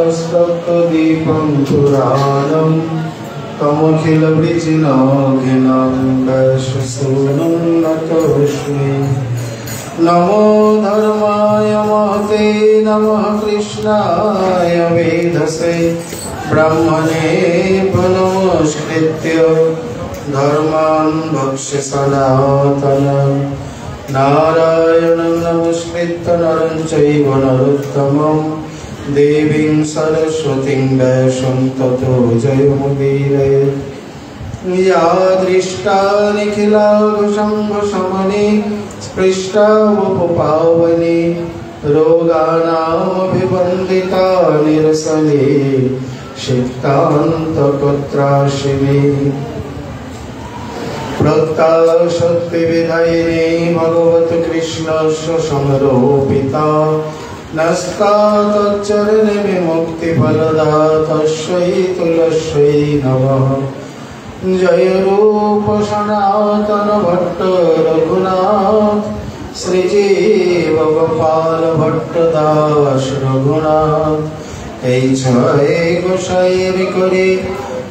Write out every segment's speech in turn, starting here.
दीपं पुराणं तमखिलवृजिनघिनं वैश्वसूनं नतोऽस्मि। नमो धर्माय महते नमः कृष्णाय वेधसे ब्रह्मणे नमस्कृत्य धर्मान् भक्ष्य सनातनं नारायणं नमस्कृत्य नरं चैव नरोत्तमं देवीं सरस्वतीं वैश्वं ततो जयमुदीरये। या दृष्टा निखिलाघशम्भशमने स्पृष्टा वपुपावने रोगाणामभिवन्दिता निरसने सिद्धान्तपत्राशिवे। प्रत्याशक्तिविधायिने भगवत् कृष्णस्य समरोपिता नस्ता तच्चरणे विमुक्तिफलदातस्यै तुलस्यै नमः। जय रूप सनातन भट्ट रघुनाथ श्रीजीव गोपाल भट्ट दास रघुनाथ। এই ছয় গোসাইয়ের করে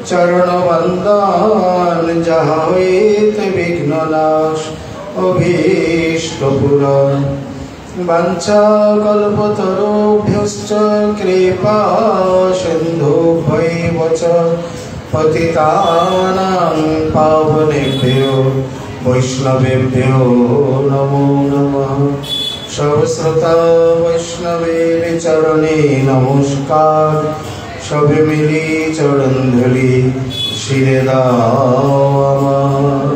চরণ বন্দন যাহা হইতে বিঘ্ন নাশ অভীষ্ট পূরণ। বাঞ্ছা কল্পতরুভ্যশ্চ কৃপা সিন্ধুভ্যৈব চ পতিতানাং পাবনেভ্যো বৈষ্ণবেভ্যো নমো নমঃ। সব শ্রোতা বৈষ্ণবের চরণে নমস্কার, সবে মিলি চরণ ধুলি শিরে দাও আমার।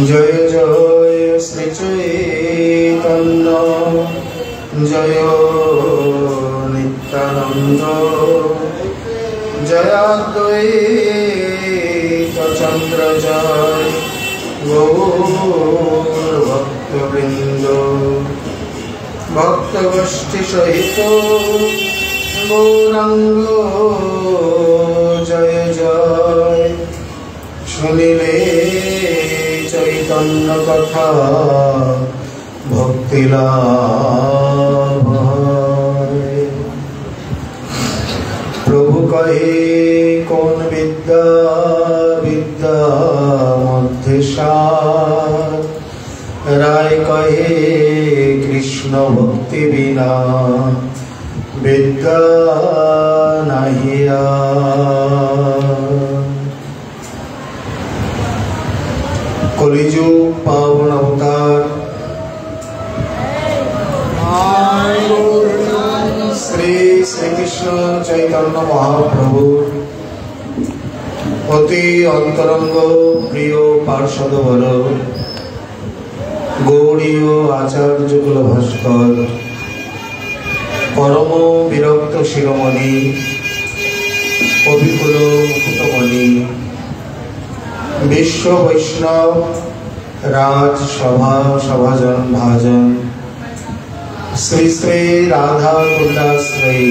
জয় জয় শ্রী চৈতন্য জয় নিত্যানন্দ জয় অদ্বৈত চন্দ্র জয় গৌর ভক্তবৃন্দ। ভক্তগোষ্ঠী সহিত গৌরাঙ্গ জয় জয়। শুনিলে চৈতন্য কথা ভক্তি লাভ হয়। প্রভু কহে কোন বিদ্যা বিদ্যা মধ্যে সার, রায় কহে কৃষ্ণ ভক্তি বিনা বিদ্যা নাহি আর। কলিযুগ পাবন অবতার শ্রী শ্রীকৃষ্ণ চৈতন্য মহাপ্রভু অতি অন্তরঙ্গ প্রিয় পার্ষদবর গৌড়ীয় আচার্য কুল ভাস্কর পরম বিরক্ত শিরোমণি কবিকুল মুকুটমণি বিশ্ব বৈষ্ণব রাজসভা সভাজন ভাজন শ্রী শ্রী রাধা কুন্দাশ্রয়ী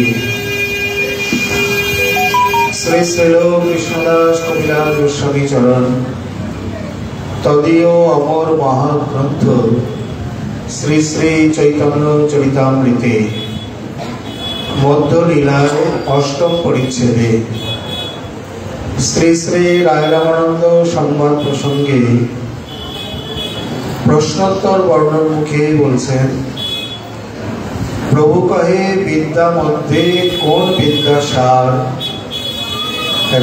শ্রী শ্রীল কৃষ্ণদাস কবিরাজ গোস্বামী চরণ তদীয় অমর মহাগ্রন্থ শ্রী শ্রী চৈতন্য চরিতামৃতে মধ্যলীলায় অষ্টম পরিচ্ছেদে শ্রী শ্রী রায়রামানন্দ সংবাদ প্রসঙ্গে প্রশ্নোত্তর বর্ণন মুখে বলছেন, প্রভু কহে বিদ্যা মধ্যে কোন বিদ্যা সার,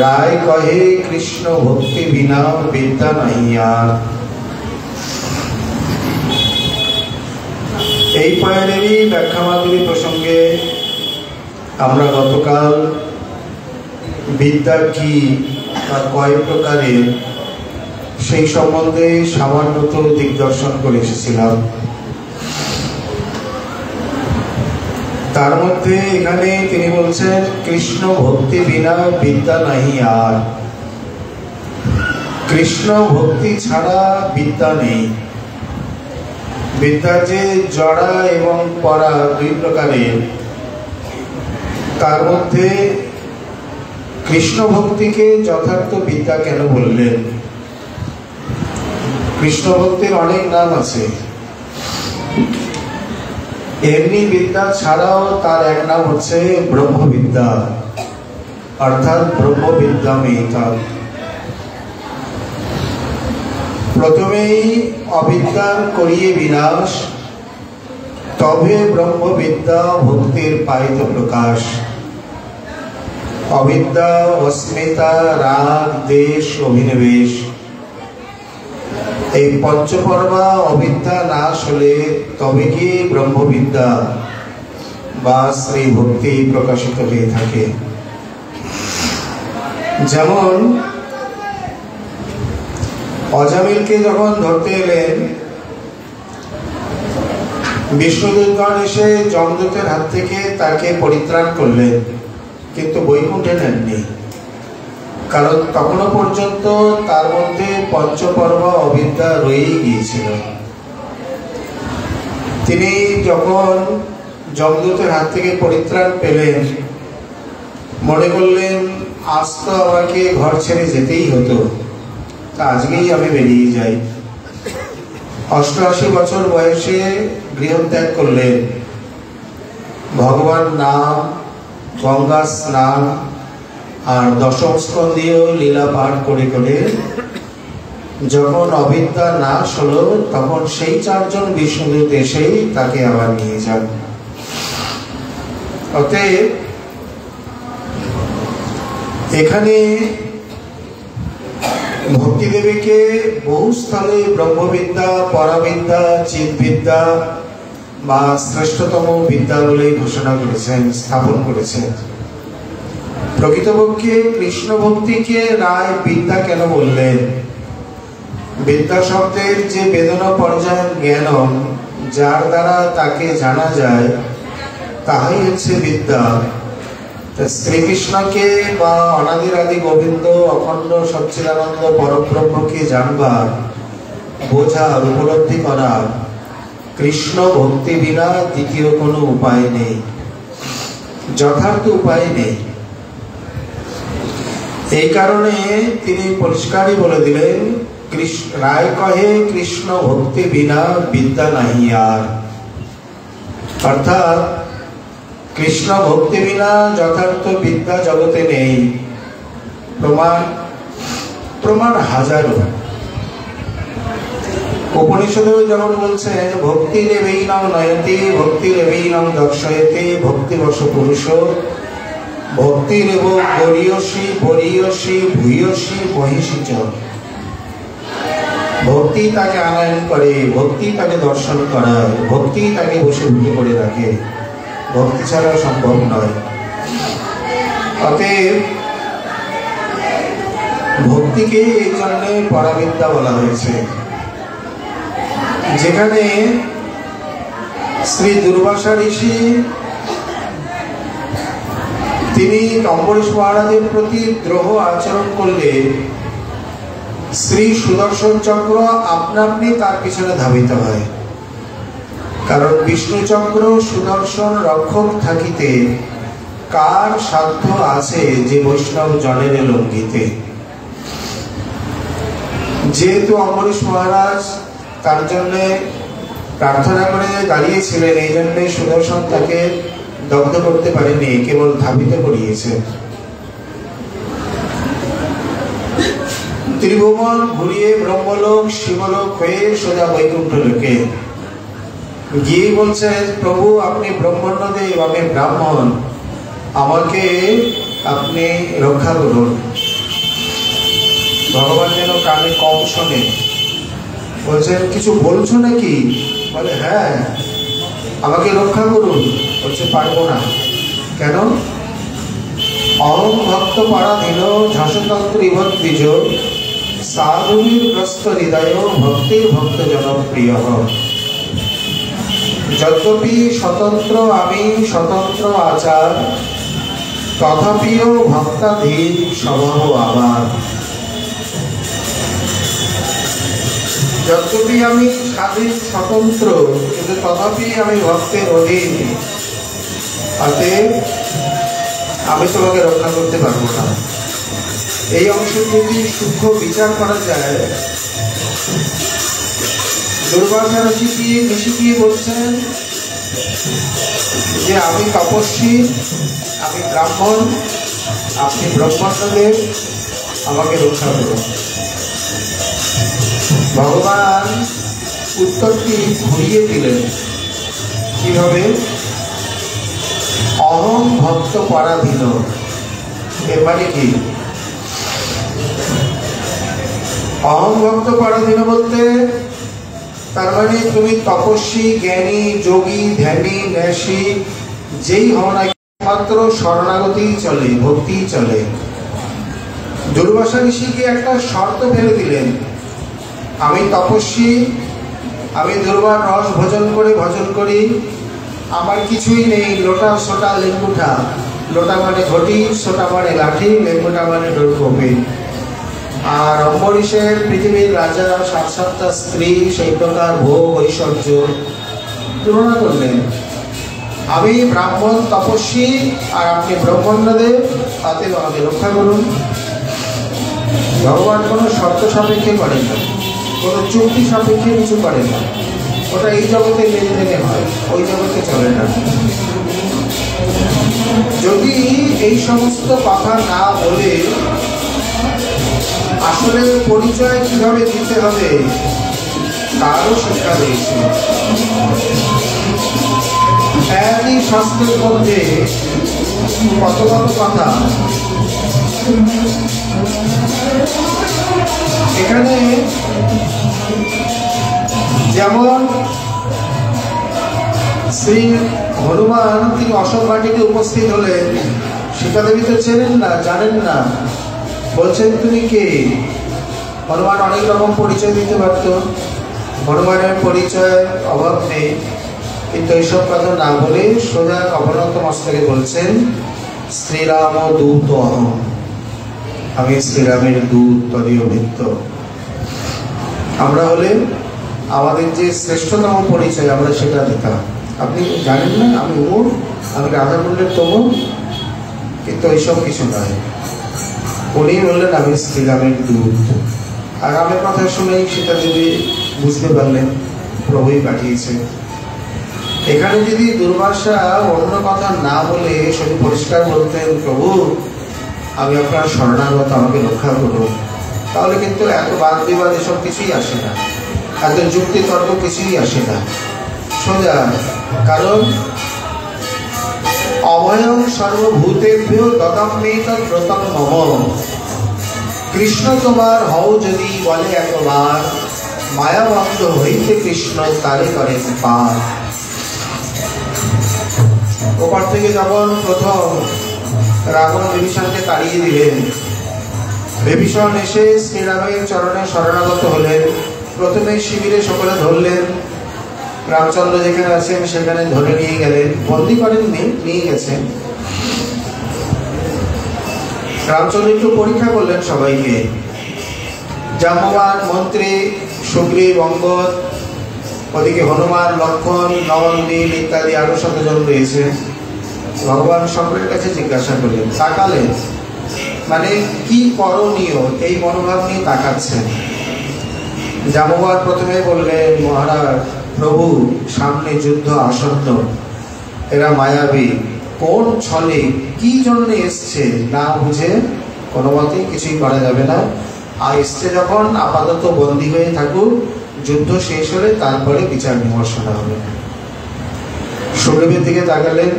রায় কহে কৃষ্ণ ভক্তি বিনা বিদ্যা নাহি আর। এই পয়েমেরই ব্যাখ্যা মাধুরী প্রসঙ্গে আমরা গতকাল বিদ্যা কি বা কয় প্রকারের সেই সম্বন্ধে সামান্যত দিগদর্শন করে এসেছিলাম। তার মধ্যে এখানে তিনি বলছেন কৃষ্ণ ভক্তি বিনা বিদ্যা নাহি আর। কৃষ্ণ ভক্তি ছাড়া বিদ্যা নেই। বিদ্যা যে জড়া এবং পড়া দুই প্রকারের, তার মধ্যে কৃষ্ণ ভক্তিকে যথার্থ বিদ্যা কেন বললেন? কৃষ্ণ ভক্তির অনেক নাম আছে। এমনি বিদ্যা ছাড়াও তার এক নাম হচ্ছে ব্রহ্মবিদ্যা, অর্থাৎ ব্রহ্মবিদ্যা মেধা। প্রথমেই অবিদ্যার করিয়ে বিনাশ, তবে ব্রহ্মবিদ্যা ভক্তির পাইত প্রকাশ। অবিদ্যা, অস্মিতা, রাগ, দেশ, অভিনিবেশ, এই পঞ্চপর্বা অবিদ্যা নাশ হলে তবে কি ব্রহ্মবিদ্যা বা শ্রী ভক্তি প্রকাশিত হয়ে থাকে। যেমন অজামিলকে যখন ধরতে এলেন, বিষ্ণুদূতগণ এসে যমদূতের হাত থেকে তাকে পরিত্রাণ করলেন, কিন্তু বৈকুণ্ঠে নেননি, কারণ তখনও পর্যন্ত তার মধ্যে পঞ্চপর্ব অবিদ্যা রয়েই গিয়েছিল। তিনি যখন যমদূতের হাত থেকে পরিত্রাণ পেলেন, মনে করলেন আজ তো আমাকে ঘর ছেড়ে যেতেই হতো, তা আজকেই আমি বেরিয়ে যাই। 88 বছর বয়সে গৃহত্যাগ করলেন। ভগবান নাম, গঙ্গা স্নান আর দশম স্কন্ধীয় লীলা পাঠ করে করে যখন অবিদ্যা নাশ হলো, তখন সেই 4 জন বিষ্ণুদূত এসেই তাকে আবার নিয়ে যান। অতএব এখানে ভক্তিদেবীকে বহু স্থলে ব্রহ্মবিদ্যা, পরাবিদ্যা, চিৎবিদ্যা বা শ্রেষ্ঠতম বিদ্যা বলে ঘোষণা করেছেন, স্থাপন করেছেন। প্রকৃতপক্ষে কৃষ্ণ ভক্তিকে রায় বিদ্যা কেন বললেন? বিদ্যা শব্দের যে বেদনা পর্যায়ের জ্ঞান, যার দ্বারা তাকে জানা যায়, তাহাই হচ্ছে বিদ্যা। শ্রীকৃষ্ণকে বা অনাদির আদি গোবিন্দ অখণ্ড সচ্চিদানন্দ পরব্রহ্মকে জানবার, বোঝার, উপলব্ধি করার কৃষ্ণ ভক্তি বিনা দ্বিতীয় কোনো উপায় নেই, যথার্থ উপায় নেই। এই কারণে তিনি পরিষ্কারই বলে দিলেন, রায় কহে কৃষ্ণ ভক্তি বিনা বিদ্যা নাহি আর। অর্থাৎ কৃষ্ণ ভক্তি বিনা যথার্থ বিদ্যা জগতে নেই। প্রমাণ হাজারো। উপনিষদেও যেমন বলছেন, ভক্তি রেবৈনং নয়তি, ভক্তি রেবৈনং দর্শয়তি, ভক্তিবশ পুরুষ, ভক্তি রেব গরীয়সী বরীয়সী ভূয়সী মহিষী চ। ভক্তি তাকে আনয়ন করে, ভক্তি তাকে দর্শন করায়, ভক্তি তাকে বসে ভুলে করে রাখে। ভক্তি ছাড়া সম্ভব নয়। অতএব ভক্তিকে এই জন্য পরাবিদ্যা বলা হয়েছে। যেখানে শ্রী দুর্বাসা ঋষি তিনি অম্বরীশ মহারাজের প্রতি দ্রোহ আচরণ করলে শ্রী সুদর্শন চক্র আপনা আপনি তার পিছনে ধাবিত হয়। কারণ বিষ্ণু চক্র সুদর্শন রক্ষক থাকিতে কার সাধ্য আছে যে বৈষ্ণব জনের লঙ্ঘিতে। যেহেতু অম্বরীশ মহারাজ তার জন্য প্রার্থনা করে দাঁড়িয়েছিলেন, এই জন্য সুদর্শন তাকে দগ্ধ করতে পারেনি, কেবল ধাবিত করিয়েছে। ত্রিভুবন ঘুরিয়ে ব্রহ্মলোক শিবলোক হয়ে সোজা বৈকুণ্ঠ লোকে গিয়ে বলছে, প্রভু আপনি ব্রহ্মণ্যদেব, আমি ব্রাহ্মণ, আমাকে আপনি রক্ষা করুন। ভগবান যেন কানে কম শোনে, বলছেন কিছু বলছো নাকি? বলে হ্যাঁ, আমাকে রক্ষা করুন। বলছে পারবো না। কেন? অহং ভক্ত পরাধীন ঝাসতন্ত্র ইভৎ দ্বিজ, সাধুবীর গ্রস্ত হৃদয় ভক্তির ভক্ত জনপ্রিয়। যদ্যপি স্বতন্ত্র আমি, স্বতন্ত্র আচার, তথাপিও ভক্তাধীন স্বভাব আমার। যদ্যপি আমি স্বাধীন স্বতন্ত্র, কিন্তু তথাপি আমি ভক্তের অধীন। অতএব আমি তোমাকে রক্ষা করতে পারবো না। এই অংশ যদি সূক্ষ্ম বিচার করা যায়, দুর্বাসা ঋষি কি বলছেন, যে আমি তপস্বী, আমি ব্রাহ্মণ, আপনি ব্রহ্মণ্যদেব, আমাকে রক্ষা করুন। ভগবান উত্তরটি ঘুরিয়ে দিলেন। কিভাবে? অহং ভক্ত পরাধীন। এর মানে কি? অহং ভক্ত পরাধীন বলতে তার মানে তুমি তপস্বী, জ্ঞানী, যোগী, ধ্যানী, ন্যাসী যেই হও না, মাত্র শরণাগতি চলে, ভক্তি চলে। দুর্বাসা ঋষিকে একটা শর্ত ফেলে দিলেন, আমি তপস্বী, আমি দুর্বার রস ভোজন করি, আমার কিছুই নেই, লোটা সোটা লেঙ্গুঠা, লোটা মানে ঘটি, সোটা মানে লাঠি, লেঙ্গুঠা মানে ডোরকোপে। আর অম্বরীশের পৃথিবীর রাজা, ৭-৭টা স্ত্রী, সেই প্রকার ভোগ ঐশ্বর্য তুলনা করলেন। আমি ব্রাহ্মণ তপস্বী আর আপনি ব্রহ্মণ্যদেব, তাতে আমাকে রক্ষা করুন। ভগবান কোনো শর্ত সাপেক্ষে করেন না, কোনো চুক্তি সাপেক্ষে কিছু করেন না। ওটা এই জগতে লেনদেনে হয়, ওই জগতে চলে না। যদি এই সমস্ত কথা না বলে আসলে পরিচয় কিভাবে দিতে হবে তারও শিক্ষা দিয়েছে। একই শাস্ত্রের মধ্যে কত কত কথা। এখানে যেমন শ্রী হনুমান তিনি অশোক বাটিতে উপস্থিত হলেন, সীতা দেবী তো চেনেন না, জানেন না, বলছেন তুমি কে? হনুমান অনেক রকম পরিচয় দিতে পারত, হনুমানের পরিচয় অভাব নেই, কিন্তু এইসব কথা না বলে সোজা অবনত মস্তকে বলছেন শ্রীরাম দূত অহম, আমি শ্রীরামের দূত, তদীয় ভৃত্য। আমরা হলে আমাদের যে শ্রেষ্ঠতম পরিচয় আমরা সেটা দিতাম। আপনি জানেন না আমি উমর, আমি রাধাকুণ্ডের তমুক, কিন্তু এইসব কিছু নয়। উনি বললেন আমি শ্রীরামের দূত। আর রামের কথা শুনেই সীতা দেবী বুঝতে পারলেন প্রভুই পাঠিয়েছে। এখানে যদি দুর্বাসা অন্য কথা না বলে শুধু পরিষ্কার বলতেন প্রভু আমি আপনার শরণাগত, আমাকে রক্ষা করুন, তাহলে কিন্তু এত বাদ বিবাদ এসব কিছুই আসে না, এত যুক্তি তর্ক কিছুই আসে না, সোজা। কারণ অভয়ং সর্বভূতেভ্য দদাম্যে তদ্ব্রতং মম, কৃষ্ণ তোমার হও যদি বলে একবার, মায়াবন্ধ হইতে কৃষ্ণ তারে করেন পার। ওপার থেকে যখন প্রথম রাবণ বিভীষণকে তাড়িয়ে দিলেন, বিভীষণ এসে শ্রীরামের চরণে শরণাগত হলেন। প্রথমে শিবিরে সকলে ধরলেন, রামচন্দ্র যেখানে আছেন সেখানে ধরে নিয়ে গেলেন, বন্দী করেননি, নিয়ে গেছেন। রামচন্দ্র একটু পরীক্ষা করলেন সবাইকে। জাম্ববান, মন্ত্রী, সুগ্রীব, অঙ্গদ, ওদিকে হনুমান, লক্ষ্মণ, নল, নীল ইত্যাদি আরো 7 জন রয়েছে। ভগবান সকলের কাছে জিজ্ঞাসা করলেন, তাকালেন, মানে কি করণীয় এই মনোভাব নিয়ে তাকাচ্ছেন। জাম্ববান প্রথমে বললেন, মহারাজ প্রভু সামনে যুদ্ধ আসন্ন, এরা মায়াবী, কোন ছলে কি জন্য এসছে না বুঝে কোনো মতেই কিছুই করা যাবে না। আর এসছে যখন আপাতত বন্দী হয়ে থাকুক, যুদ্ধ শেষ হলে তারপরে বিচার বিমর্শনা হবে। সুগ্রীবের দিকে তাকালেন,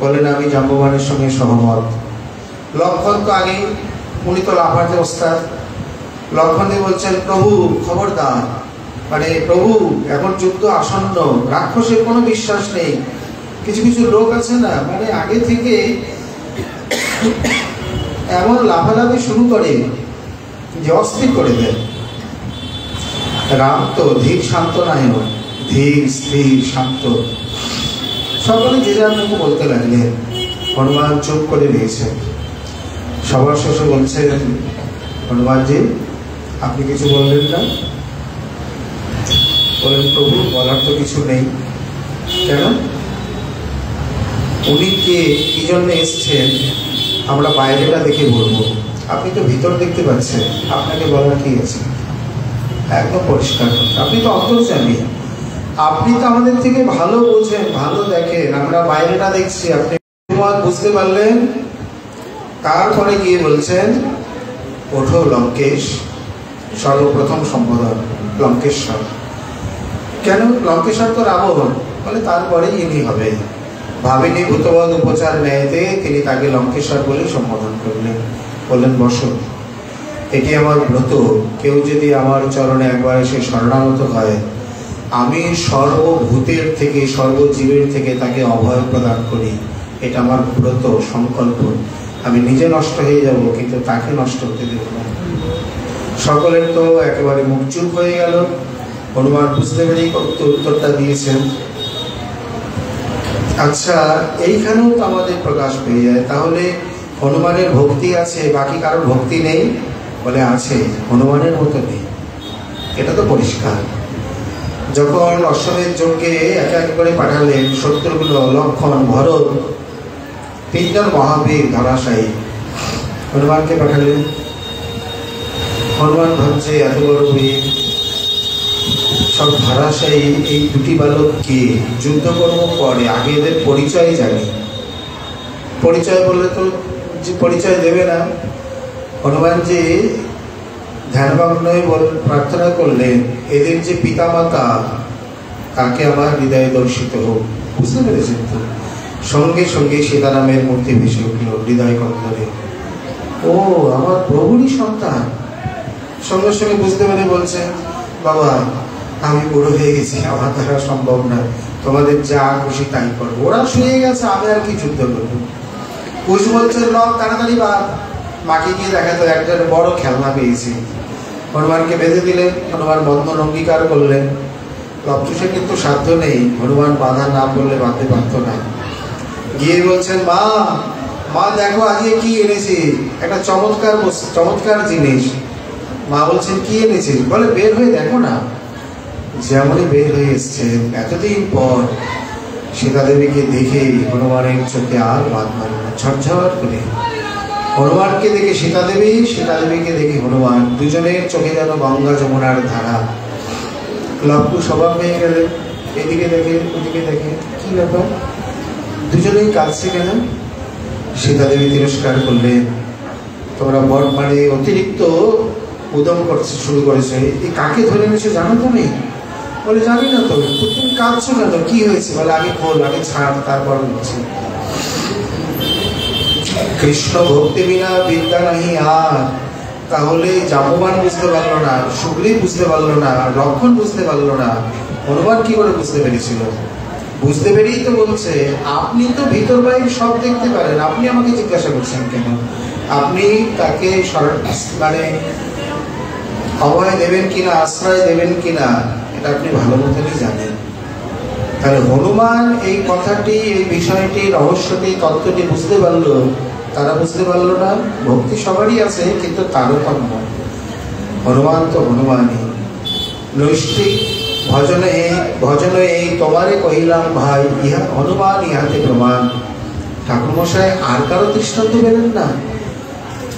বলেন আমি জাম্ববানের সঙ্গে সহমত। লক্ষ্মণ তো আগেই, উনি তো লাফাতে ওস্তাদ। লক্ষ্মণ বলছেন প্রভু খবরদার, মানে প্রভু এখন যুদ্ধ আসন্ন, রাক্ষসের কোনো বিশ্বাস নেই। কিছু কিছু লোক আছে না, মানে আগে থেকে এমন লাফালাফি শুরু করে যে অস্থির করে দেয়। রাম তো ধীর শান্ত নায়ক, ধীর স্থির শান্ত। সকলে যে যার মুখে বলতে লাগলেন, হনুমান চুপ করে দিয়েছেন। সবার শেষে বলছেন, হনুমানজি আপনি কিছু বললেন না? বলেন প্রভু বলার তো কিছু নেই। কেন? উনি কে, কি জন্য এসছেন আমরা বাইরেটা দেখে বলবো, আপনি তো ভিতর দেখতে পাচ্ছেন, আপনাকে বলার কি আছে? একদম পরিষ্কার। আপনি তো অন্তর্যামী, আপনি তো আমাদের থেকে ভালো বোঝেন, ভালো আমরা বাইরেটা দেখছি, আপনি বুঝতে পারলেন। তারপরে গিয়ে বলছেন, ওঠো লঙ্কেশ, সর্বপ্রথম সম্বোধন লঙ্কেশ্বর। কেন? লঙ্কেশ্বর তো রাবণ, বলে তারপরে ইনি হবে। ভাবিনী ভূতবৎ উপচার ন্যায়তে তিনি তাকে লঙ্কেশ্বর বলে সম্বোধন করলেন। বললেন, বসো, এটি আমার ব্রত। কেউ যদি আমার চরণে একবার এসে শরণাগত হয়, আমি সর্বভূতের থেকে, সর্বজীবের থেকে তাকে অভয় প্রদান করি। এটা আমার ব্রত, সংকল্প। আমি নিজে নষ্ট হয়ে যাব, কিন্তু তাকে নষ্ট হতে দেব না। সকলের তো একেবারে মুখ চুপ হয়ে গেল। হনুমান বুঝতে পেরেই উত্তরটা দিয়েছেন। আচ্ছা, এইখানেও তো আমাদের প্রকাশ পেয়ে যায়, তাহলে হনুমানের ভক্তি আছে, বাকি কারোর ভক্তি নেই? বলে আছে, হনুমানের মতো নেই। এটা তো পরিষ্কার। যখন অশ্বমেধ যজ্ঞে একে একে করে পাঠালেন শত্রুগুলো, লক্ষণ, ভরত, তিনজন মহাবীর ধরাশায়ী, হনুমানকে পাঠালেন। হনুমান ভাবছে এত বড় বীর, সব ধরাশায়ী, এই দুটি বালককে যুদ্ধ করবো পরে, আগে এদের পরিচয় জানি। পরিচয় বললে তো যে পরিচয় দেবে না। হনুমানজি ধ্যানমগ্ন প্রার্থনা করলেন, এদের যে পিতামাতা, তাকে আমার হৃদয়ে দর্শিত হোক। বুঝতে পেরেছেন তো? সঙ্গে সঙ্গে সীতারামের মূর্তি ভেসে উঠল হৃদয় কন্দরে। ও আমার প্রভুরই সন্তান। সঙ্গে সঙ্গে বুঝতে পেরে বলছেন, বাবা আমি বুড়ো হয়ে গেছি, আমার দ্বারা সম্ভব না, তোমাদের যা খুশি তাই করবো। ওরা শুয়ে গেছে, আমি আর কি যুদ্ধ করবো? কুশ বলছে, লক তাড়াতাড়ি বাপ, মাকে গিয়ে দেখাতো একটা বড় খেলনা পেয়েছি। হনুমানকে বেঁধে দিলেন। হনুমান বন্ধন অঙ্গীকার করলেন। লবকুশে কিন্তু সাধ্য নেই, হনুমান বাধা না বললে বাঁধতে পারত না। গিয়ে বলছেন, মা মা দেখো আজকে কি এনেছি, একটা চমৎকার জিনিস। মা বলছেন, কি এনেছিস? বলে, বের হয়ে দেখো না। যেমনই বের হয়ে এসছে, এতদিন পর সীতা দেবীকে দেখে হনুমানের চোখে আর বাদ মারে না, ঝরঝর করে। হনুমানকে দেখে সীতা দেবী, সীতা দেবীকে দেখে হনুমান, দুজনের চোখে যেন গঙ্গা যমুনার ধারা। লবকুশ অবাক হয়ে গেলেন, এদিকে দেখে ওদিকে দেখে, কি ব্যাপার, দুজনেই কাঁদছে কেন? সীতা দেবী তিরস্কার করলেন, তোমরা মানে অতিরিক্ত উদম করতে শুরু করেছে। এই কাকে ধরে এনেছো জানো তুমি? বলে, জানি না তো। তুমি কাঁদছো কেন, কি হয়েছে? বলে, আগে খোল, আগে ছাড়, তারপর বলছি। কৃষ্ণ ভক্তি বিনা বিদ্যা নাহি আর। তাহলে জাম্ববান বুঝতে পারলো না, সুগ্রীব বুঝতে পারলো না, লক্ষণ বুঝতে পারলো না, হনুমান কি করে বুঝতে পেরেছিল? বুঝতে পেরেই তো বলছে, আপনি তো ভিতর বাইরে সব দেখতে পারেন, আপনি আমাকে জিজ্ঞাসা করছেন কেন? আপনি তাকে মানে অভয় দেবেন কিনা, আশ্রয় দেবেন কিনা, এটা আপনি ভালো মতনই জানেন। তাহলে হনুমান এই কথাটি, এই বিষয়টি, রহস্যটি, তত্ত্বটি বুঝতে পারলো, তারা বুঝতে পারলো না। ভক্তি সবারই আছে, কিন্তু তারতম্য। হনুমান তো হনুমানই। নৈষ্ঠিক ভজনে এই তোমারে কহিলাম ভাই, ইহা হনুমান ইহাতে প্রমাণ। ঠাকুরমশাই আর কারো দৃষ্টান্ত পেলেন না।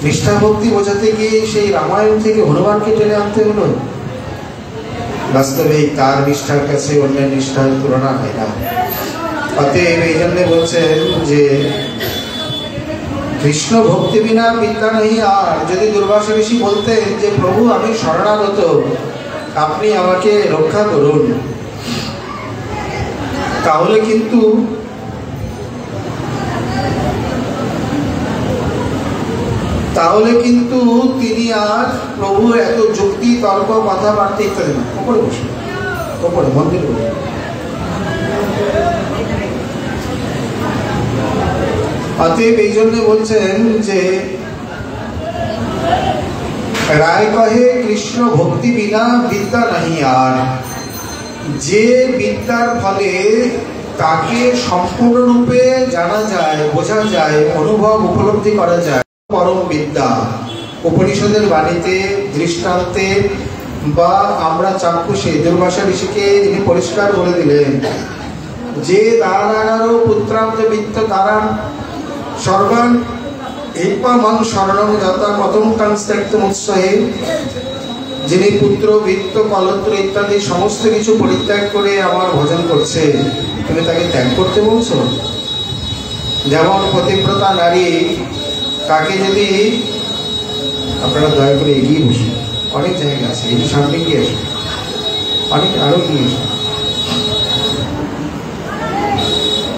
নিষ্ঠা ভক্তি বোঝাতে গিয়ে সেই রামায়ণ থেকে হনুমানকে টেনে আনতে হলো। বাস্তবে তার নিষ্ঠার কাছে অন্যের নিষ্ঠার তুলনা হয় না। অতএব এই জন্য বলছেন যে কৃষ্ণ ভক্তি বিনা বিদ্যা নেই। আর যদি দুর্বাসা ঋষি বলতেন যে প্রভু আমি শরণাগত, আপনি আমাকে রক্ষা করুন, তাহলে কিন্তু তিনি আর প্রভু এত যুক্তি, তর্ক, কথাবার্তা ইত্যাদি না। ওপরে বসে, ওপরে মন্দির বসে। অতএব এই জন্য বলছেন যে রায় কহে কৃষ্ণ ভক্তি বিনা বিদ্যা নাহি আর। যে বিদ্যার ফলে তাকে সম্পূর্ণরূপে জানা যায়, বোঝা যায়, অনুভব উপলব্ধি করা যায়, পরম বিদ্যা। উপনিষদের বাণীতে, দৃষ্টান্তে বা আমরা চাক্ষুষে দুর্বাসা ঋষিকে তিনি পরিষ্কার বলে দিলেন যে দারানারো পুত্রান্ত বিত্ত তারান সর্বান এপামান শরণং যথা কথম কাংস্ত্যক্তম উৎসাহে। যিনি পুত্র, বৃত্ত, কলত্র ইত্যাদি সমস্ত কিছু পরিত্যাগ করে আমার ভজন করছে, তুমি তাকে ত্যাগ করতে বলছো? যেমন পতিব্রতা নারী, তাকে যদি, আপনারা দয়া করে এগিয়ে বসুন, অনেক জায়গা আছে, এই সামনে গিয়ে আসুন, অনেক আরো গিয়ে আসুন।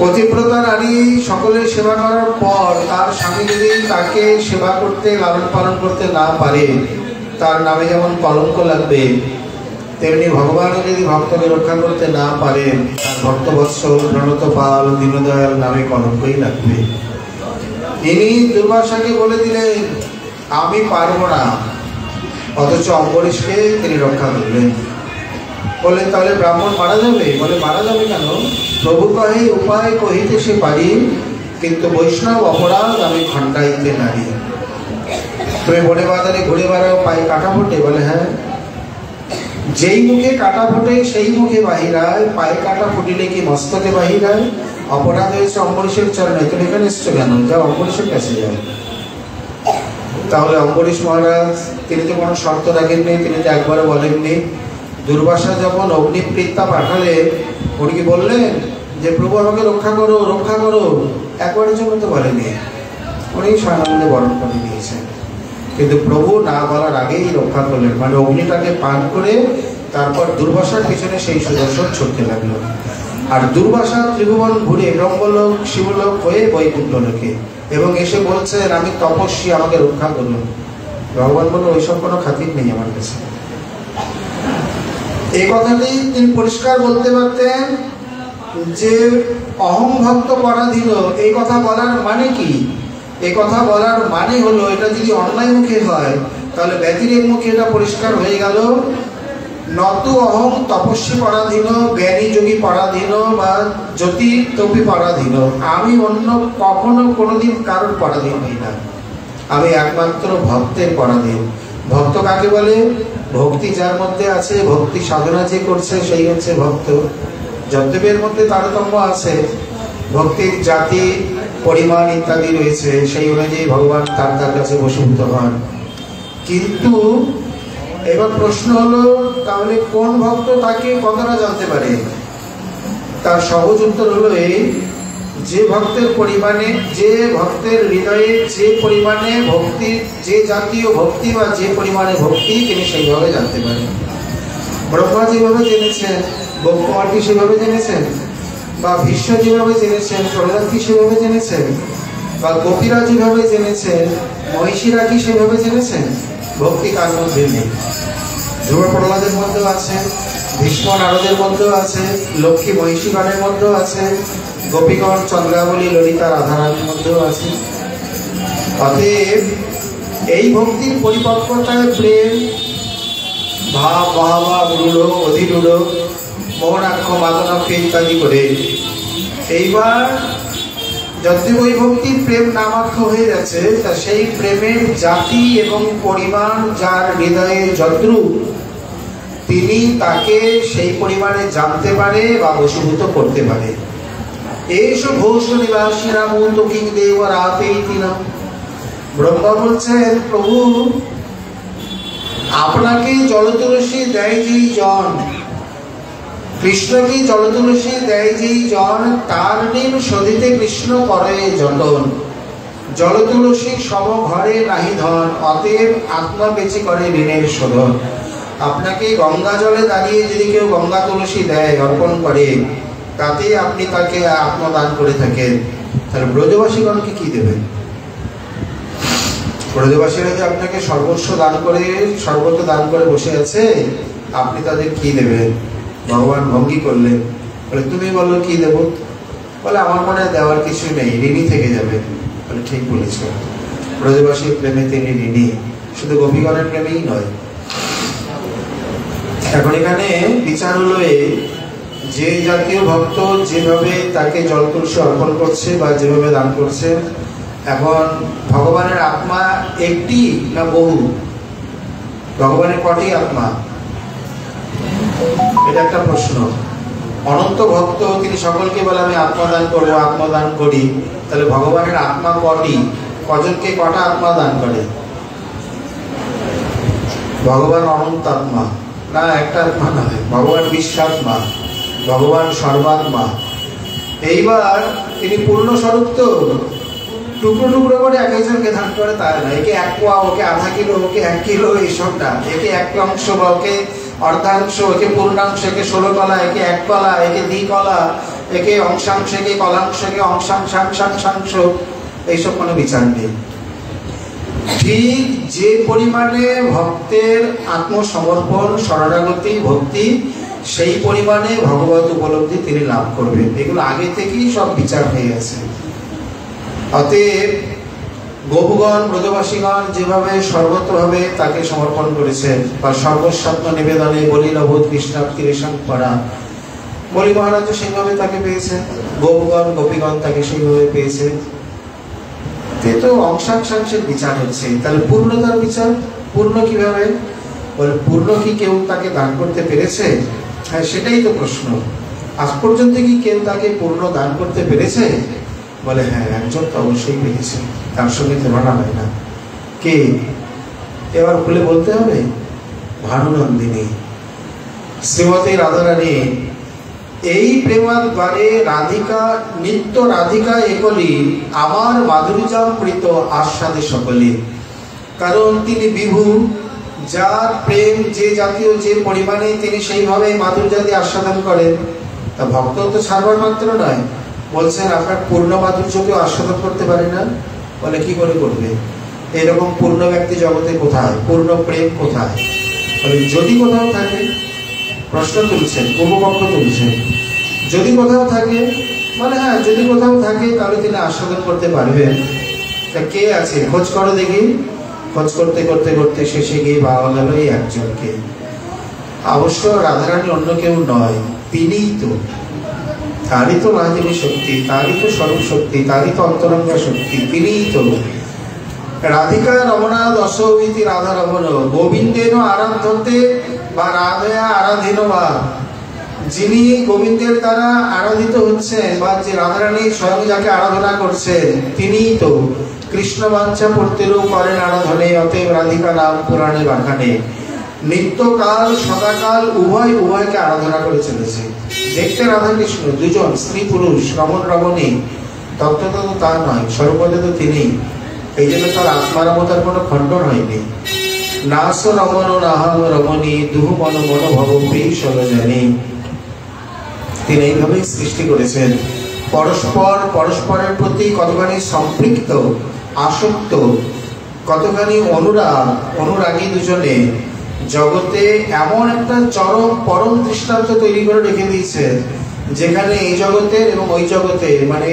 পতিব্রতা নারী সকলের সেবা করার পর তার স্বামী যদি তাকে সেবা করতে, লালন পালন করতে না পারে, তার নামে যেমন কলঙ্ক লাগবে, তেমনি ভগবানও যদি ভক্তকে রক্ষা করতে না পারেন, তার ভক্তবৎসল প্রণতপাল দীনদয়াল নামে কলঙ্কই লাগবে। তিনি দুর্বাসাকে বলে দিলেন আমি পারবো না, অথচ অম্বরীশকে তিনি রক্ষা করলেন। বললেন তাহলে ব্রাহ্মণ মারা যাবে? বলে মারা যাবে কেন? প্রভু কহে উপায় কহিতে সে পারি, কিন্তু বৈষ্ণব অপরাধ আমি খণ্ডাইতে নারী। তুমি বনে বাজারে ঘুরে বেড়াও, পায়ে কাটা ফোটে? বলে হ্যাঁ। যেই মুখে কাটা ফোটে সেই মুখে বাহিরায়, পায়ে কাটা ফুটিলে কি মস্তকে বাহিরায়? অপরাধ হয়েছে অম্বরীশের চরণে, তুমি এখানে এসছো কেন? যাও অম্বরীশের কাছে যাও। তাহলে অম্বরীশ মহারাজ তিনি তো কোনো শর্ত রাখেননি, তিনি তো একবারও বলেননি। দুর্বাসা যখন অগ্নিপ্রীত্যা পাঠালে, উনি কি বললেন যে প্রভু আমাকে রক্ষা করো, রক্ষা করো? একবারের জন্য তো বলেনি, উনি সানন্দে বরণ করে নিয়েছেন। কিন্তু প্রভু না বলার আগেই রক্ষা করলেন, মানে অগ্নিটাকে পান করে তারপর দুর্বাসার পিছনে সেই সুদর্শন ছুটতে লাগলো। আর দুর্বাসা ত্রিভুবন ঘুরে ব্রহ্মলোক শিবলোক হয়ে বৈকুণ্ঠ লোকে, এবং এসে বলছেন আমি তপস্বী, আমাকে রক্ষা করুন। ভগবান বলল ওইসব কোনো খাতির নেই আমার কাছে। এই কথাটি তিনি পরিষ্কার বলতে পারতেন যে অহং ভক্ত পরাধীন, এই কথা বলার মানে কি? এই কথা বলার মানে হলো, এটা যদি অন্যায় মুখে হয় তাহলে ব্যতিরেক মুখে এটা পরিষ্কার হয়ে গেল, নতু অহং তপস্বী পরাধীন, জ্ঞানী যোগী পরাধীন বা জ্যোতি তপি পরাধীন। আমি অন্য কখনো কোনোদিন কারোর পরাধীন হই না, আমি একমাত্র ভক্তের পরাধীন। ভক্ত কাকে বলে? ভক্তি যার মধ্যে আছে, ভক্তি সাধনা যে করছে সেই হচ্ছে ভক্ত। যদ্যপের মধ্যে তারতম্য আছে, ভক্তির জাতি পরিমাণ ইত্যাদি রয়েছে, সেই অনুযায়ী ভগবান তার কাছে বশীভূত হন। কিন্তু এবার প্রশ্ন হলো তাহলে কোন ভক্ত তাকে কতটা জানতে পারে? তার সহজ উত্তর হলো এই, যে ভক্তের পরিমাণে, যে ভক্তের হৃদয়ে যে পরিমাণে ভক্তি, যে জাতীয় ভক্তি বা যে পরিমাণে ভক্তি, তিনি সেইভাবে জানতে পারেন। ব্রহ্মা যেভাবে জেনেছেন, বক্কুমার কি সেভাবে জেনেছেন? বা ভীষ্ম যেভাবে জেনেছেন, প্রহ্লাদ কি সেভাবে জেনেছেন? বা গোপীরা যেভাবে জেনেছেন, মহিষীরা কি সেভাবে জেনেছেন? ভক্তি কার মধ্যে নেই? ধ্রুব প্রহ্লাদের মধ্যেও আছে, ভীষ্ম নারদের মধ্যেও আছে, লক্ষ্মী মহিষীগণের মধ্যেও আছে, গোপীগণ চন্দ্রাবলী ললিতা রাধারানীর মধ্যেও আছে। অতএব এই ভক্তির পরিপক্বতায় প্রেম ভাব বাহবা রূঢ় অধিরূঢ় মোহনাক্ষ মাদনাক্ষ ইত্যাদি করে, এইবার যদ্যপ ওই ভক্তির প্রেম নামাক্ষ হয়ে যাচ্ছে, তা সেই প্রেমের জাতি এবং পরিমাণ যার হৃদয়ে যদ্রূপ, তিনি তাকে সেই পরিমাণে জানতে পারে বা বশীভূত করতে পারে। এসো ঘোষ নিবাসীরা মূত কিং দেব রাতেই তিনা। ব্রহ্মা বলছেন প্রভু আপনাকে জলতুলসী দেয় যেই জন, কৃষ্ণকে জলতুলসী দেয় যেই জন, তার ঋণ শোধিতে কৃষ্ণ করে যতন। জলতুলসী সম ঘরে নাহি ধন, অতএব আত্মা বেঁচে করে ঋণের শোধন। আপনাকে গঙ্গা জলে দাঁড়িয়ে যদি কেউ গঙ্গা তুলসী দেয়, অর্পণ করে, তাতে আপনি তাকে আত্মদান করে থাকেন, তাহলে ব্রজবাসীগণকে কি দেবেন? ব্রজবাসীরা যে আপনাকে সর্বস্ব দান করে, সর্বত্র দান করে বসে আছে, আপনি তাদের কি দেবেন? ভগবান ভঙ্গি করলেন, বলে তুমি বলো কি দেব? বলে আমার মনে দেওয়ার কিছু নেই, ঋণী থেকে যাবে। বলে ঠিক বলেছ, ব্রজবাসীর প্রেমে তিনি ঋণী, শুধু গোপীগণের প্রেমেই নয়। এখন এখানে বিচার হলো যে জাতীয় ভক্ত যেভাবে তাকে জল তুলসী অর্পণ করছে বা যেভাবে দান করছে, এখন ভগবানের আত্মা একটি না বহু? ভগবানের কটি আত্মা? এটা একটা প্রশ্ন। অনন্ত ভক্ত, তিনি সকলকে বলে আমি আত্মদান করবো, আত্মদান করি, তাহলে ভগবানের আত্মা কটি? কজনকে কটা আত্মা দান করে? ভগবান অনন্ত আত্মা না, একটা আত্মা নয়, ভগবান বিশ্বাত্মা, ভগবান সর্বাত্মা। এইবার তিনি পূর্ণ স্বরূপ তো, টুকরো টুকরো করে এক একজনকে ধান করে তা না, একে 1 পোয়া, ওকে আধা কিলো, ওকে 1 কিলো, এইসব না। একে 1 অংশ বা ওকে অর্ধাংশ, একে পূর্ণাংশ, একে 16 কলা, একে 1 কলা, একে 2 কলা, একে অংশাংশ, একে কলাংশ, একে অংশাংশ, এইসব কোনো বিচার নেই। ঠিক যে পরিমাণে ভক্তের আত্মসমর্পণ, শরণাগতি, ভক্তি, সেই পরিমাণে ভগবত উপলব্ধি তিনি লাভ করবেন। এগুলো আগে থেকেই সব বিচার হয়ে গেছে। অতএব গোপগণ, ব্রজবাসীগণ যেভাবে সর্বত্রভাবে তাকে সমর্পণ করেছেন, বা সর্বস্বাত্ম নিবেদনে বলিলবোধ কৃষ্ণাপ্তিরেশন করা, বলি মহারাজ সেইভাবে তাকে পেয়েছেন, গোপগণ গোপীগণ তাকে সেইভাবে পেয়েছেন। তো অংশাংশের বিচার হচ্ছে, তাহলে পূর্ণতার বিচার। পূর্ণ কিভাবে? বলে পূর্ণ কি কেউ তাকে দান করতে পেরেছে? হ্যাঁ, সেটাই তো প্রশ্ন। আজ পর্যন্ত কি কেউ তাকে পূর্ণ দান করতে পেরেছে? বলে হ্যাঁ, একজন তো অবশ্যই পেরেছে, তার সঙ্গে তুলনা হয় না। কে? এবার খুলে বলতে হবে, ভানুনন্দিনী শ্রীমতী রাধারানী। এই প্রেমার দ্বারে রাধিকা, নিত্য রাধিকা একলি, আমার মাধুর্যামৃত আস্বাদে সকলে। কারণ তিনি বিভু, যার প্রেম যে জাতীয়, যে পরিমাণে তিনি সেইভাবে মাধুর্যাদি আস্বাদন করেন। তা ভক্ত তো ছাড়বার মাত্র নয়, বলছেন আপনার পূর্ণ মাধুর্যকেও আস্বাদন করতে পারে না। বলে কি করে করবে? এরকম পূর্ণ ব্যক্তি জগতে কোথায়? পূর্ণ প্রেম কোথায়? বলে যদি কোথাও থাকে, প্রশ্ন তুলছেন, পূর্বপক্ষ তুলছেন, যদি কোথাও থাকে, বলে হ্যাঁ, যদি কোথাও থাকে তাহলে তিনি আস্বাদন করতে পারবেন। তা কে আছে? খোঁজ করো দেখি। খোঁজ করতে করতে করতে শেষে গিয়ে পাওয়া গেল এই একজনকে। অবশ্য রাধারানী অন্য কেউ নয়, তিনিই তো। তারই তো রাজনী শক্তি, তারই তো স্বরূপ শক্তি, তারই তো অন্তরঙ্গা শক্তি, তিনিই তো। রাধিকা রমণা দশইতি রাধা রমণ গোবিন্দেন আরাধ্যতে বা রাধয়া আরাধীন বা, যিনি গোবিন্দের দ্বারা আরাধিত হচ্ছেন, বা যে রাধারানী স্বয়ং যাকে আরাধনা করছেন, তিনিই তো। কৃষ্ণ বাঞ্ছা পড়তেরও করেন আরাধনে, অতএব রাধিকা নাম পুরাণে বাখানে। নিত্যকাল সদাকাল উভয়কে আরাধনা করে চলেছে। দেখতে রাধা কৃষ্ণ দুজন, স্ত্রী পুরুষ, রমণ রমণী, তত্ত্বত তো তা নয়, সর্বদা তো তিনি। এই জন্য তার আত্মারমতার কোনো খণ্ডন হয়নি। নাস রমণ নাহম রমণী দুহু মন মনোভব প্রিয় সরজানি। তিনি এইভাবেই সৃষ্টি করেছেন। পরস্পরের প্রতি কতখানি সম্পৃক্ত, আসক্ত, কতখানি অনুরাগী দুজনে। জগতে এমন একটা চরম পরম দৃষ্টান্ত তৈরি করে রেখে দিয়েছে, যেখানে এই জগতের এবং ওই জগতের, মানে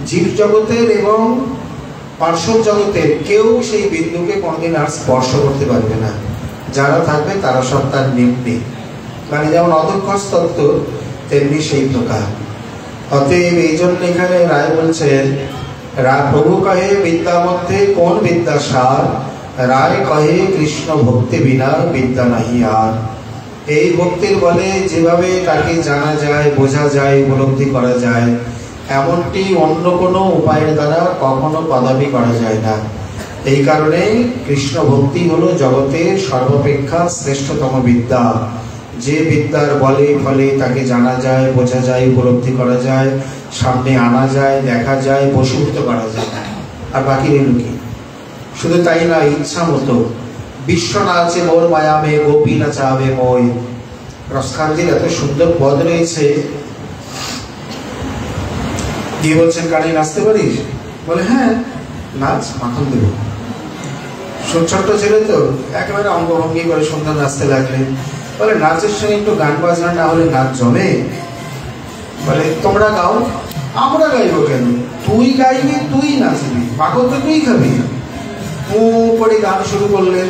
জীব জগতের এবং পার্শ্বদ জগতের কেউ সেই বিন্দুকে কোনদিন আর স্পর্শ করতে পারবে না। যারা থাকবে তারা সব তার নিম্নে, মানে যেমন অদক্ষস তত্ত্ব, তেমনি সেই প্রকার। অতএব এই জন্য এখানে রায় বলছেন, প্রভু কহে বিদ্যা মধ্যে কোন বিদ্যা সার, রায় কহে কৃষ্ণ ভক্তি বিনা বিদ্যা নাহি আর। এই ভক্তির বলে যেভাবে তাকে জানা যায়, বোঝা যায়, উপলব্ধি করা যায়, এমনটি অন্য কোনো উপায়ের দ্বারা কখনো কদাপি করা যায় না। এই কারণে কৃষ্ণ ভক্তি হলো জগতের সর্বাপেক্ষা শ্রেষ্ঠতম বিদ্যা। যে বিদ্যার বলে ফলে তাকে জানা যায়, বোঝা যায়, উপলব্ধি করা যায়, সামনে আনা যায়, দেখা যায়, বশীভূত করা যায়। আর বাকি রইল কি? শুধু তাই না, ইচ্ছা মতো বিশ্ব নাচে মোর মায়ামে, গোপী নাচাবে মই। রসখানজির এত সুন্দর পদ রয়েছে। গিয়ে বলছেন, কানে নাচতে পারিস? বলে হ্যাঁ, নাচ, মাখন দেব। ছোট্ট ছেলে তো, একেবারে অঙ্গভঙ্গি করে সুন্দর নাচতে লাগলেন। বলে নাচের সঙ্গে একটু গান বাজনা না হলে নাচ জমে? বলে তোমরা গাও। আমরা গাইবো কেন? তুই গাইবি, তুই নাচবি, মাখন তো তুই খাবি। মু করে গান শুরু করলেন।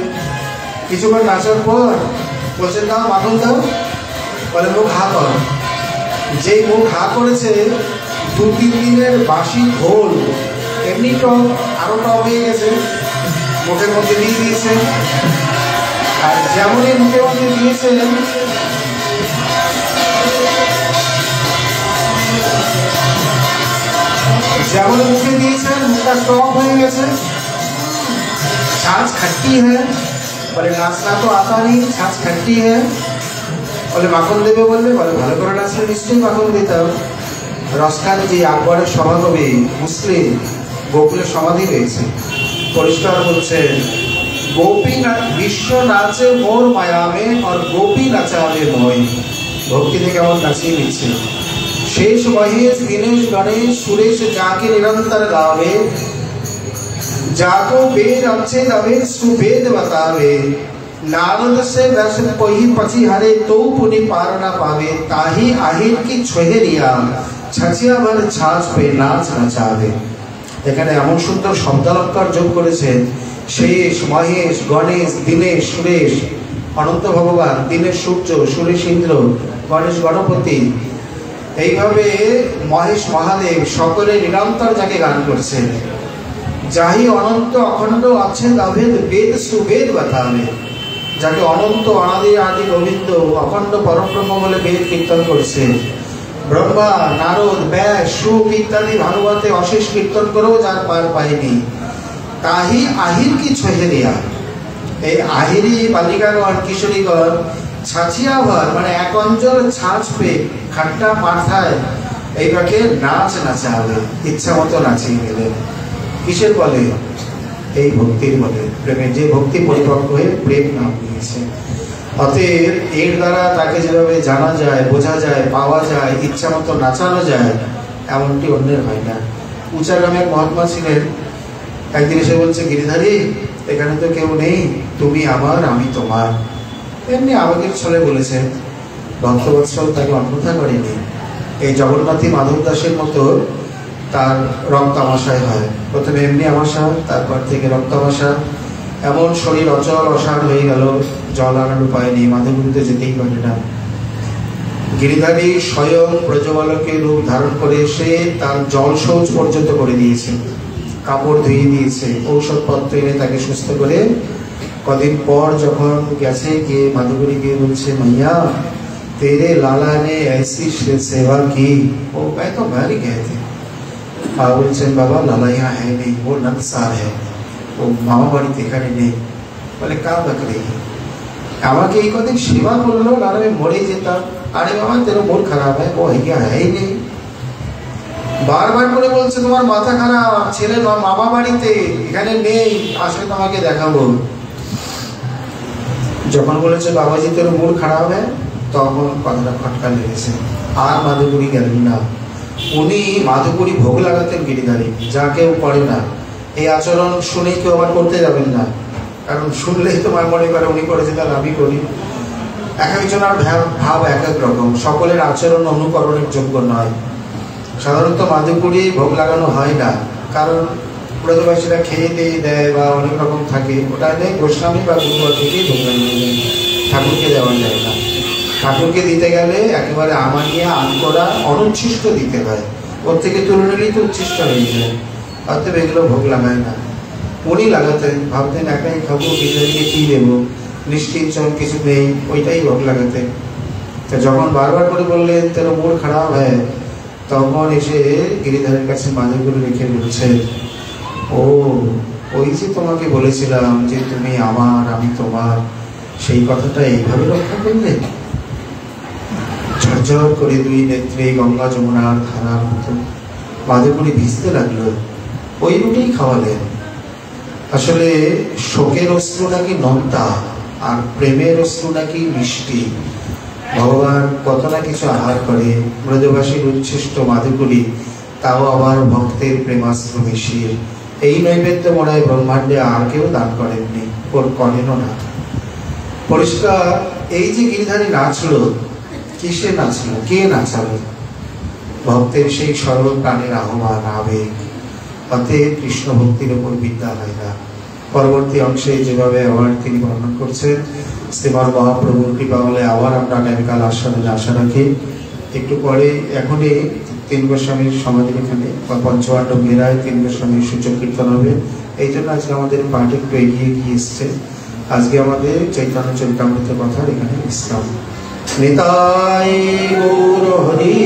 কিছুক্ষণ নাচার পর বলছেন, দাও মাখন দাও। বলে মুখ হা কর। যেই মুখ হা করেছে, 2-3 দিনের বাসি ঘোল এমনি টক, আরো টক হয়ে গেছে, মুখের মধ্যে দিয়ে দিয়েছে। আর যেমনই মুখের মধ্যে দিয়েছেন, যেমন মুখে দিয়েছেন, মুখটা টক হয়ে গেছে। छाछ खट्टी है। बोले नाचना तो आता नहीं, छाछ खट्टी है। बोले माखन देवे बोलले, बोले ভালো করে নাচলে নিশ্চয়ই মাখন দিতে হবে। রসখানজি আকবরের সভাকবি মুসলিম গোকুলের সমাধি রয়েছে, পরিষ্কার বলছেন গোপী বিশ্ব নাচে মোর মায়ামে আর গোপী নাচাবে মই। ভক্তিতে কেমন নাচিয়ে নিচ্ছে। शेष महेश दिनेश गणेश सुरेश जाके निरंतर गावे, जाको वेद अच्छे दबे सुवेद बतावे, नारद से रस कोई पची हरे तो पुनि पार न पावे, ताही আহির की छोहेरिया छचिया भर छाछ पे नाच नचावे। এখানে এমন সুন্দর শব্দালঙ্কার যোগ করেছেন। শেষ মহেশ গণেশ দীনেশ সুরেশ অনন্ত ভগবান, দীনেশ সূর্য, সুরেশ ইন্দ্র, গণেশ গণপতি, এইভাবে মহেশ মহাদেব সকলে নিরন্তর যাকে গান করছেন। যাহি অনন্ত অখণ্ড আছে অভেদ বেদ সুবেদ বাতাবে, যাকে অনন্ত অনাদি আদি গোবিন্দ অখণ্ড পরব্রহ্ম বলে বেদ কীর্তন করছে। ব্রহ্মা নারদ ব্যাস সুখ ইত্যাদি ভাগবতে অশেষ কীর্তন করেও যার পার পায়নি, তাহি আহির কি ছোহেরিয়া। এই আহিরি বালিকাগণ কিশোরীগণ ছাছিয়া ভর মানে এক অঞ্চল ছাঁচ পে খাট্টা মাথায় এইভাবে নাচ নাচাবে, ইচ্ছা মতো নাচিয়ে গেলেন। কিসের বলে? এই ভক্তির বলে, প্রেমের। যে ভক্তি পরিপক্ক হয়ে প্রেম নাম নিয়েছে। অতএব এর দ্বারা তাকে যেভাবে জানা যায়, বোঝা যায়, পাওয়া যায়, ইচ্ছা মতো নাচানো যায়, এমনটি অন্যের হয় না। উঁচা গ্রামের মহাত্মা ছিলেন। একদিন এসে বলছে, গিরিধারী এখানে তো কেউ নেই, তুমি আমার আমি তোমার। এমনি আমাকে ছলে বলেছেন। ভক্তবৎসল তাকে অন্যথা করেনি। এই জগন্নাথী মাধব দাসের মতো তার রং তামাশায় হয়। প্রথমে এমনি আমাশা, তারপর থেকে রং তামাশা, এমন শরীর অচল অসাড় হয়ে গেল, জল আনার উপায় নেই, মাধবগুলিতে যেতেই পারে না। গিরিধারী স্বয়ং ব্রজবালকের রূপ ধারণ করে সে তার জল শৌচ পর্যন্ত করে দিয়েছে, কাপড় ধুয়ে দিয়েছে, ঔষধপত্র এনে তাকে সুস্থ করে। কদিন পর যখন গেছে, গিয়ে মাধুগুরি গিয়ে বলছে, মাইয়া तेरे लाला ने ऐसी सेवा की, वो मैं तो घर ही गए थे। বলছেন, বাবা লালা यहाँ है नहीं, वो नक्सार है, वो মামা বাড়িতে এখানে নেই। বলে কা বাকরে, আমাকে এই কদিন সেবা করলো, লালা আমি মরে যেতাম। আরে বাবা তেরো মন খারাপ হয়, ও হ্যাঁ है ही नहीं। বারবার করে বলছে, তোমার মাথা খারাপ, ছেলে মামা বাড়িতে এখানে নেই, আসলে তোমাকে দেখাবো। যখন বলেছে বাবাজি তোর মন খারাপ হয়, তখন কথাটা খটকা লেগেছে। আর মাধুগুরি গেলেন না। উনি মাধুগুরি ভোগ লাগাতেন গিরিধারী, যা কেউ করে না। এই আচরণ শুনেই কেউ আবার করতে যাবেন না, কারণ শুনলেই তোমার মনে করে উনি করেছে তাহলে আমি করি। এক একজনের ভাব এক এক রকম, সকলের আচরণ অনুকরণের যোগ্য নয়। সাধারণত মাধুগুরি ভোগ লাগানো হয় না, কারণ ব্রজবাসীরা খেয়ে দিয়ে দেয় বা অনেক রকম থাকে, ওটা নেই। গোস্বামী বা গুরুবার থেকেই ভোগ লাগানো যায়, ঠাকুরকে দেওয়া যায় না। ঠাকুরকে দিতে গেলে একেবারে আমানিয়া আনকরা অনুচ্ছিষ্ট দিতে হয়, ওর থেকে তুলে নিলেই তো উচ্ছিষ্ট হয়ে যায়। অতএব এগুলো ভোগ লাগায় না। উনি লাগাতেন, ভাবতেন একাই খাবো, গিরিধারীকে কী দেবো, নিশ্চিঞ্চন কিছু নেই, ওইটাই ভোগ লাগাতেন। তো যখন বারবার করে বললেন তোর মন খারাপ হয়, তখন এসে গিরিধারের কাছে মাঝেগুলো রেখে বলছে, ও ওই যে তোমাকে বলেছিলাম যে তুমি আমার আমি তোমার, সেই কথাটা এইভাবে রক্ষা করলে। ঝরঝর করে দুই নেত্রে গঙ্গা যমুনার ধারার মতো মাধুগুরি ভিজতে লাগলো। ওই রুটেই খাওয়ালেন। আসলে শোকের অশ্রু নাকি নোনতা, আর প্রেমের অশ্রু নাকি মিষ্টি। ভগবান কত না কিছু আহার করে। ব্রজবাসীর উচ্ছিষ্ট মাধুগুরি, তাও আবার ভক্তের প্রেমাস্ত্র মিশিয়ে। এই নৈবেদ্য মনে হয় ব্রহ্মাণ্ডে আর কেউ দান করেননি, করেনও না। পরিষ্কার। এই যে গিরিধারী নাচলো, কিসে নাচলো, কে নাচালো? ভক্তের সেই সর্ব প্রাণের আহ্বান, আবেগ। অতএব কৃষ্ণ ভক্তির ওপর বিদ্যা হয় না। পরবর্তী অংশে যেভাবে আবার তিনি বর্ণনা করছেন, শ্রীমান মহাপ্রভুর কৃপা হলে আবার আমরা আগামীকাল আস্বাদনে আশা রাখি। একটু পরে এখনই তিন গোস্বামীর সমাধির এখানে বা পঞ্চমাণ্ড মেলায় তিন গোস্বামীর সূচক কীর্তন হবে। এই জন্য আজকে আমাদের পাঠ একটু এগিয়ে গিয়ে এসছে। আজকে আমাদের চৈতন্য চরিতামৃতের কথা এখানে বিশ্রাম। নিতাই গৌর হরি।